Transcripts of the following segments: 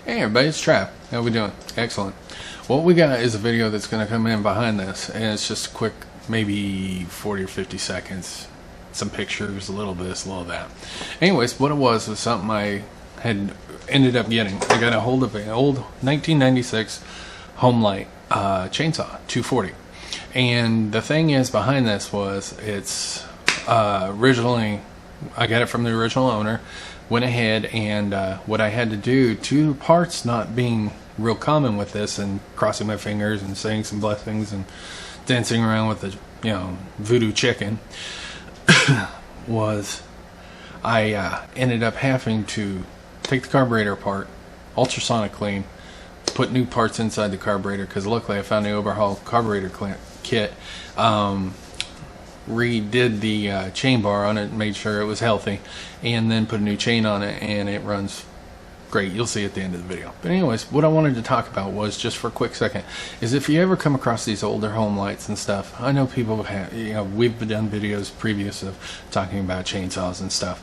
Hey everybody, it's Trap. How we doing? Excellent. What we got is a video that's going to come in behind this, and it's just a quick, maybe 40 or 50 seconds. Some pictures, a little this, a little that. Anyways, what it was something I had ended up getting. I got a hold of an old 1996 Homelite chainsaw, 240. And the thing is behind this was, it's originally, I got it from the original owner. Went ahead and what I had to do, two parts not being real common with this, and crossing my fingers and saying some blessings and dancing around with the voodoo chicken, was I ended up having to take the carburetor apart, ultrasonic clean, put new parts inside the carburetor, because luckily I found the overhaul carburetor kit, redid the chain bar on it, made sure it was healthy, and then put a new chain on it, and it runs great. You'll see at the end of the video. But anyways, what I wanted to talk about was, just for a quick second, is if you ever come across these older Homelites and stuff, I know people have, we've done videos previous of talking about chainsaws and stuff.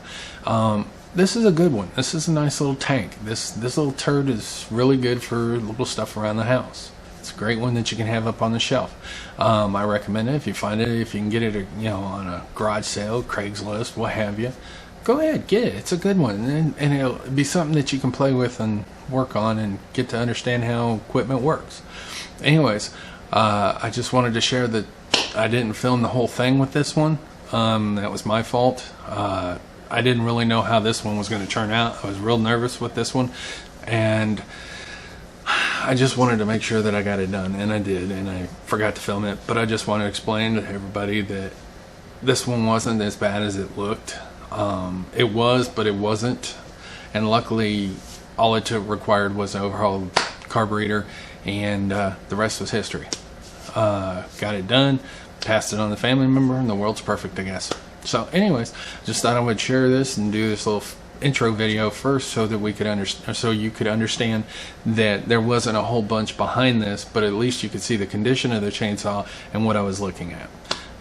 This is a good one. This is a nice little tank. This little turd is really good for little stuff around the house. It's a great one that you can have up on the shelf. I recommend it if you find it, if you can get it, on a garage sale, Craigslist, what have you. Go ahead, get it. It's a good one, and it'll be something that you can play with and work on and get to understand how equipment works. Anyways, I just wanted to share that I didn't film the whole thing with this one. That was my fault. I didn't really know how this one was going to turn out. I was real nervous with this one, and I just wanted to make sure that I got it done, and I did, and I forgot to film it. But I just want to explain to everybody that this one wasn't as bad as it looked. It was, but it wasn't. And luckily, all it required was an overhaul carburetor, and the rest was history. Got it done, passed it on to the family member, and the world's perfect, I guess. So anyways, just thought I would share this and do this little intro video first, so that we could understand, so you could understand that there wasn't a whole bunch behind this, but at least you could see the condition of the chainsaw and what I was looking at.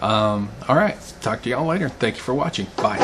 Alright, talk to y'all later. Thank you for watching. Bye.